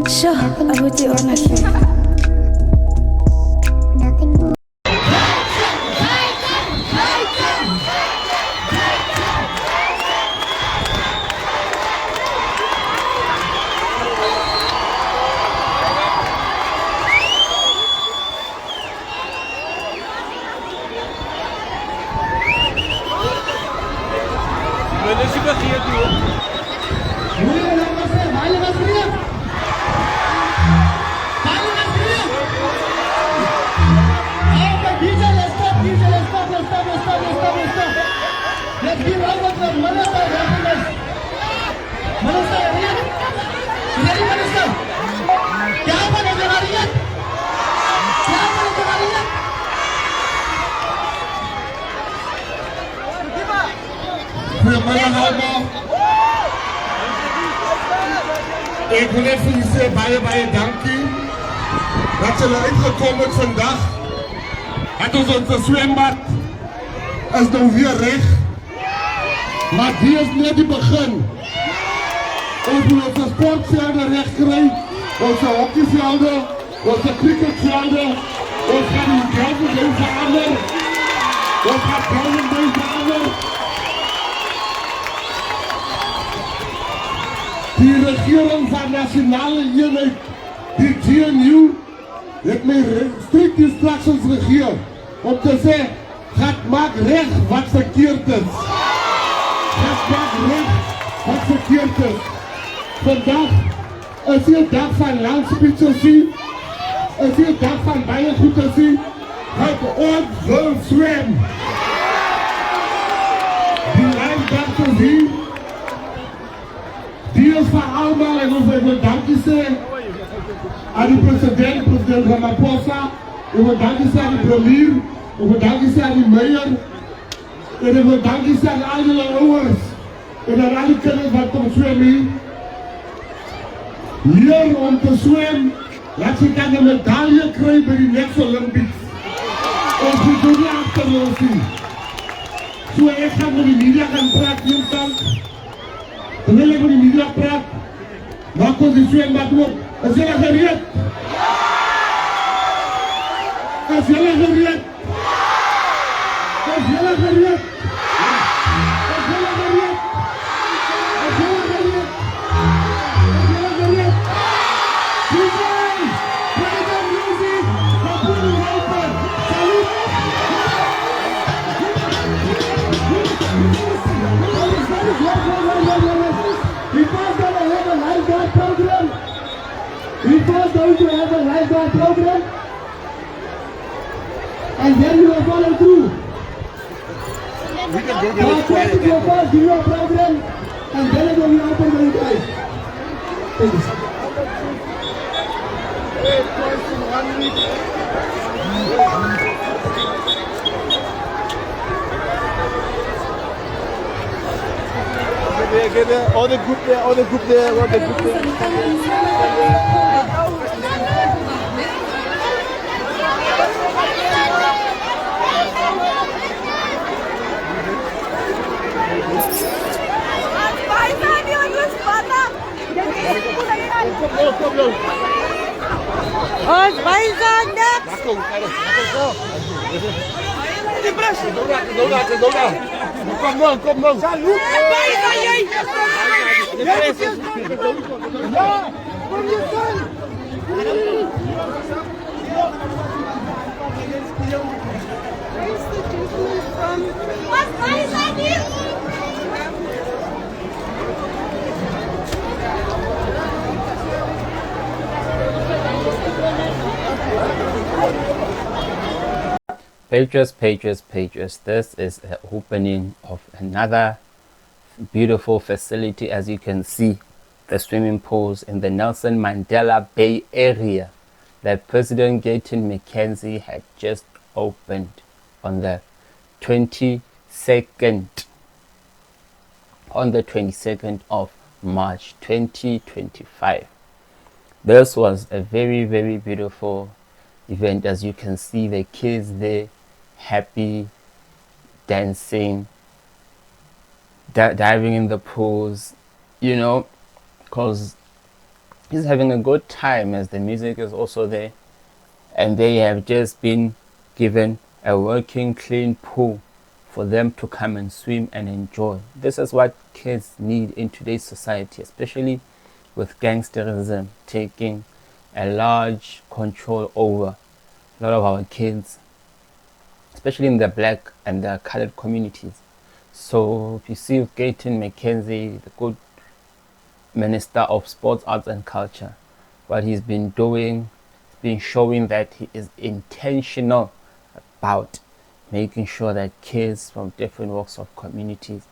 Sure, abuti ona ke. Municipality doen. Let's give over to Minister. Minister, ready, Minister? क्या बने जवारियत? क्या बने जवारियत? Goedemiddag allemaal. Ik wil even jullie baie dankie dat jullie uitgekomen zijn vandaag. Het is onze zwembad. Is nou weer recht. Maar die is net die begin. Ons moet onze sportvelden recht krijgen. Onze hockeyvelden. Onze cricketvelden. Ons gaan die gelden doen veranderen. Ons gaan gelden doen veranderen. Die regering van Nationale Eenheid, die GNU, heeft mij strikt instructies gegeven om te zeggen, maak recht wat verkeerd is. Maak recht wat verkeerd is. Vandaag is hier dag van landspeeches, is hier dag van baie goed te zien, wat ons wil zwem. Die lijndag te zien, die is van allemaal en ons wil dankie zeggen aan de president Ramaphosa, ik wil dankie zeggen aan de premier, ik wil dankie zeggen aan de mayor, en ik wil dankie zeggen aan alle ouders en aan alle kinderen wat om zwemmen. Hier om te zwemmen, laat je dan een medaille krijgen bij de next Olympics. Ons moet doen niet achterlopen. Zo ik ga met de media gaan praten, terwijl ik met de media praat, maak ons die zwembad op. Is jullie gereed? Is jullie gereed? Is jullie gereed? Is jullie gereed? Is jullie gereed? Is jullie gereed? DJ! Play the music! Kapoen helpen! Salut! Because going to have a lifeguard program. Because going to have a lifeguard program. And then you will follow through. We can go to the toilet again. First, give you a program, and then it will be open for you guys. Thank you. Get there, all the group there, all the group there, all the group there. Ons bijzonder! Kom dan. Salut! Bijzonder! Ja, kom je zijn! Wat bijzonder! Pages. This is the opening of another beautiful facility. As you can see, the swimming pools in the Nelson Mandela Bay area that President Gayton Mckenzie had just opened on the 22nd of March 2025. This was a very, very beautiful event. As you can see, the kids there happy, dancing, diving in the pools, you know, because He's having a good time as the music is also there, and they have just been given a working clean pool for them to come and swim and enjoy. This is what kids need in today's society, especially with gangsterism taking a large control over a lot of our kids, especially in the black and the colored communities. So if you see with Gayton Mckenzie, the good Minister of Sports, Arts and Culture, what he's been doing, he's been showing that he is intentional about making sure that kids from different walks of communities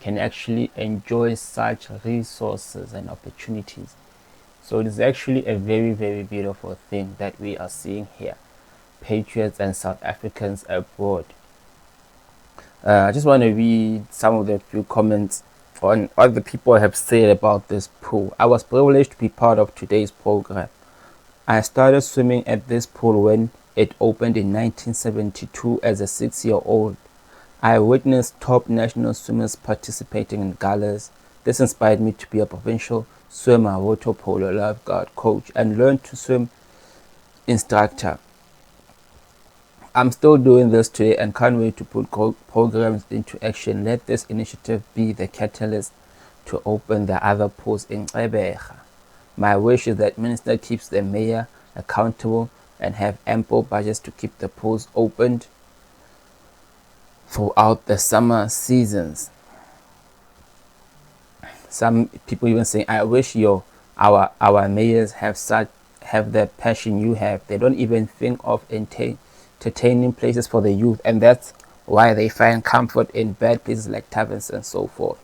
can actually enjoy such resources and opportunities. So it is actually a very, very beautiful thing that we are seeing here, patriots and South Africans abroad. I just want to read some of the few comments on what the people have said about this pool. I was privileged to be part of today's program. I started swimming at this pool when it opened in 1972 as a 6-year-old. I witnessed top national swimmers participating in galas. This inspired me to be a provincial swimmer, water polo lifeguard, coach, and learn to swim instructor. I'm still doing this today and can't wait to put programs into action. Let this initiative be the catalyst to open the other pools in Gqeberha. My wish is that Minister keeps the mayor accountable and have ample budgets to keep the pools opened throughout the summer seasons. Some people even saying, I wish our mayors have the passion you have. They don't even think of entertaining places for the youth, and that's why they find comfort in bad places like taverns and so forth.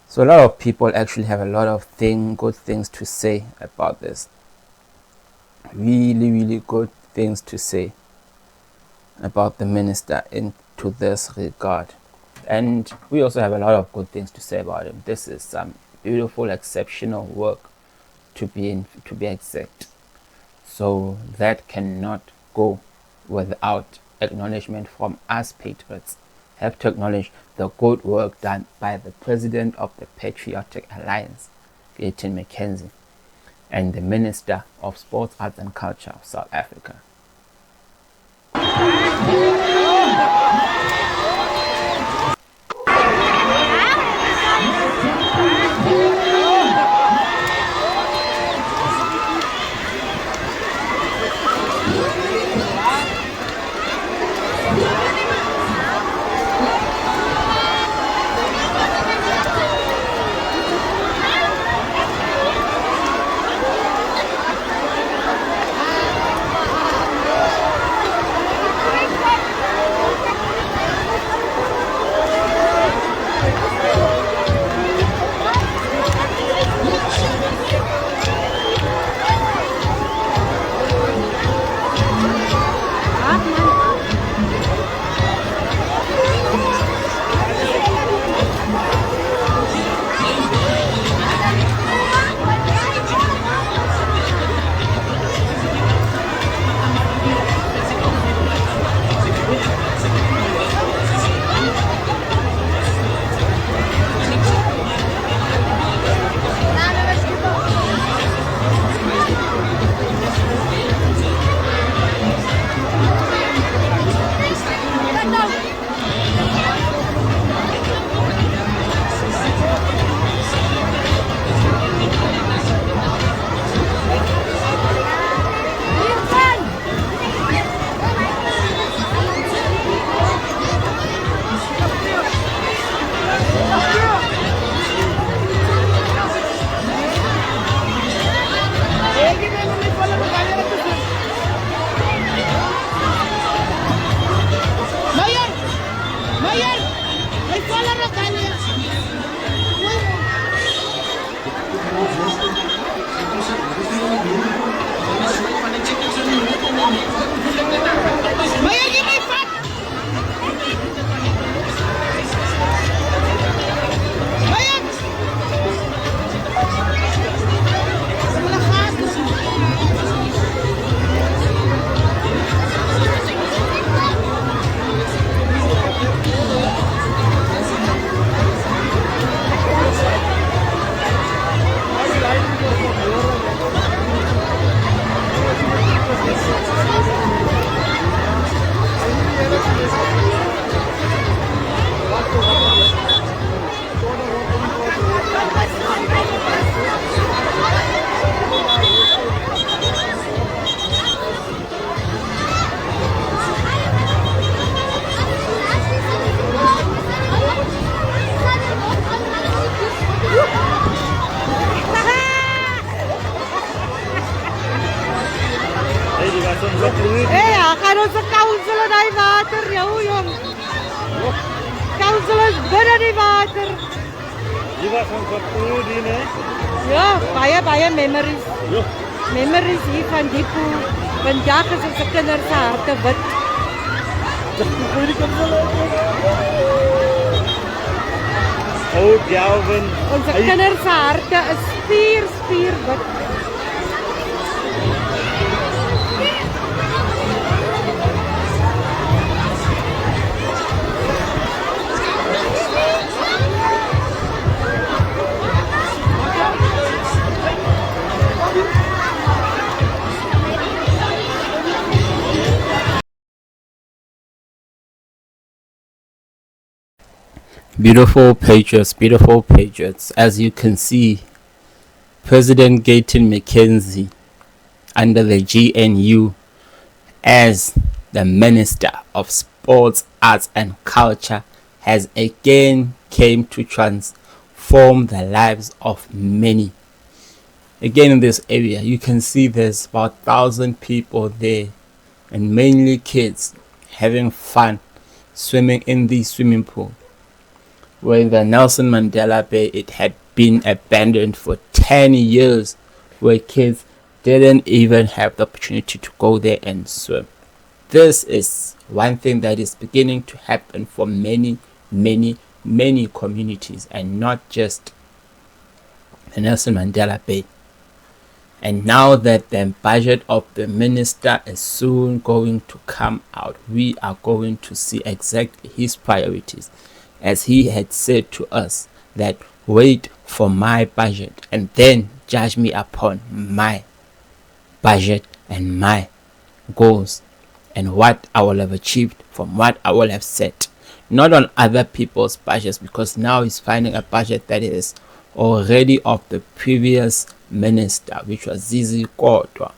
So a lot of people actually have a lot of good things to say about this. Really, really good things to say about the minister into this regard. And we also have a lot of good things to say about him. This is some beautiful, exceptional work, to be exact. So that cannot go without acknowledgement from us patriots. Have to acknowledge the good work done by the president of the Patriotic Alliance, Gayton Mckenzie, and the Minister of Sports, Arts and Culture of South Africa. blauw, jong. Councillors binnen die water. Die was ons op pool die, hè? Ja, baie memories. Ja. Memories hier van die pool. Vandag is onze kinders harte wit. Oh, Galvin. Onze kinders harte is spier wit. Beautiful patriots. As you can see, President Gayton Mckenzie, under the GNU, as the Minister of Sports, Arts and Culture, has again came to transform the lives of many. Again, in this area, you can see there's about 1,000 people there, and mainly kids having fun swimming in the swimming pool. Where in the Nelson Mandela Bay, it had been abandoned for 10 years, where kids didn't even have the opportunity to go there and swim. This is one thing that is beginning to happen for many communities, and not just the Nelson Mandela Bay. And now that the budget of the minister is soon going to come out, we are going to see exactly his priorities, as he had said to us that wait for my budget and then judge me upon my budget and my goals and what I will have achieved from what I will have set, not on other people's budgets, because now he's finding a budget that is already of the previous minister, which was Zizi Kodwa,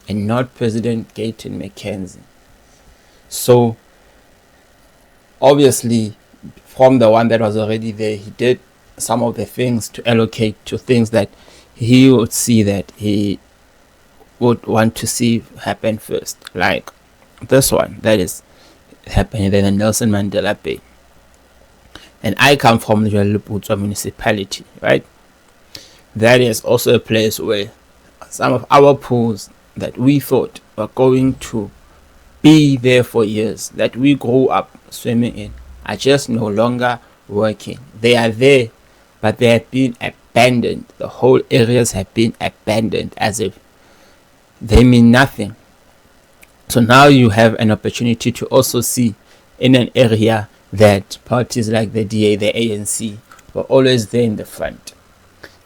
and not President Gayton Mckenzie. So obviously, from the one that was already there, he did some of the things to allocate to things that he would see that he would want to see happen first, like this one that is happening in the Nelson Mandela Bay. And I come from the Municipality, right? That is also a place where some of our pools that we thought were going to be there for years, that we grew up swimming in, are just no longer working. They are there, but they have been abandoned. The whole areas have been abandoned as if they mean nothing. So now you have an opportunity to also see in an area that parties like the DA, the ANC, were always there in the front.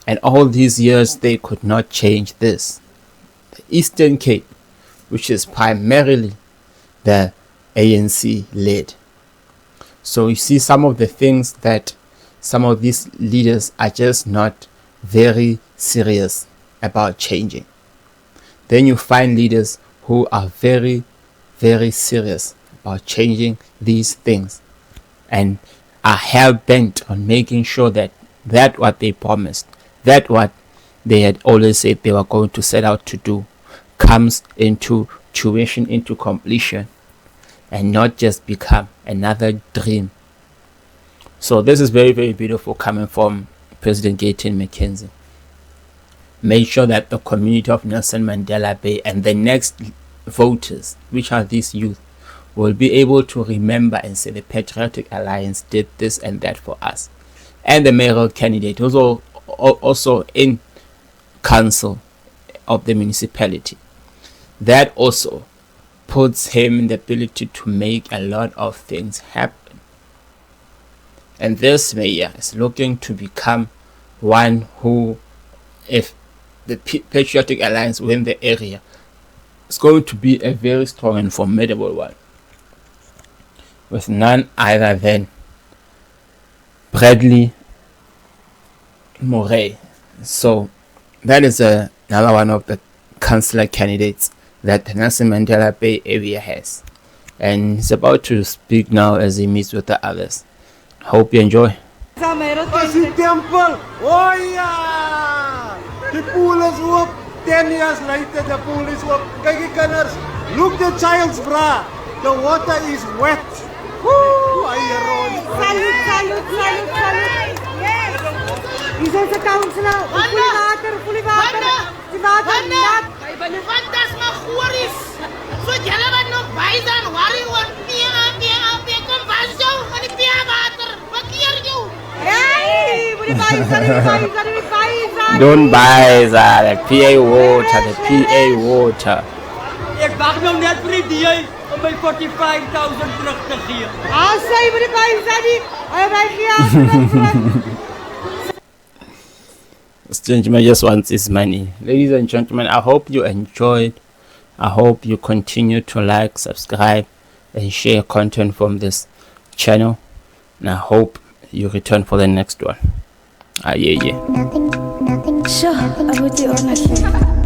And all these years they could not change this. The Eastern Cape, which is primarily the ANC led. So you see some of the things that some of these leaders are just not very serious about changing. Then you find leaders who are very serious about changing these things and are hell-bent on making sure that what they promised, that what they had always said they were going to set out to do, comes into fruition, into completion, and not just become another dream. So this is very beautiful coming from President Gayton Mckenzie. Make sure that the community of Nelson Mandela Bay and the next voters, which are these youth, will be able to remember and say the Patriotic Alliance did this and that for us. And the mayoral candidate was also in council of the municipality. That also puts him in the ability to make a lot of things happen. And this mayor is looking to become one who, if the Patriotic Alliance win the area, is going to be a very strong and formidable one, with none other than Bradley Moray. So that is another one of the councillor candidates that the Nelson Mandela Bay area has, and he's about to speak now as he meets with the others. Hope you enjoy. Die temple! Oh yeah! The pool is up. 10 years later, the pool is up. Kyk die kinders. Look the child's bra. The water is wet. Salute, salute, salute, salute. Hier zijn ze councilor. Fully water. Die water nat. Want dat is maar goed is. Zo jullie wat nog bij zijn, waar je wordt kom van zo, en die water. Wat hier joh? Hey, moet je bij Don't buy that PA water, the PA water. Ik wacht nou net vir die DA om my 45,000 terug te gee. Sy moet die by zijn die. Hy gee This gentleman just wants his money. Ladies and gentlemen, I hope you enjoyed. I hope you continue to like, subscribe, and share content from this channel. And I hope you return for the next one. Yeah. Sure, I would do ownership.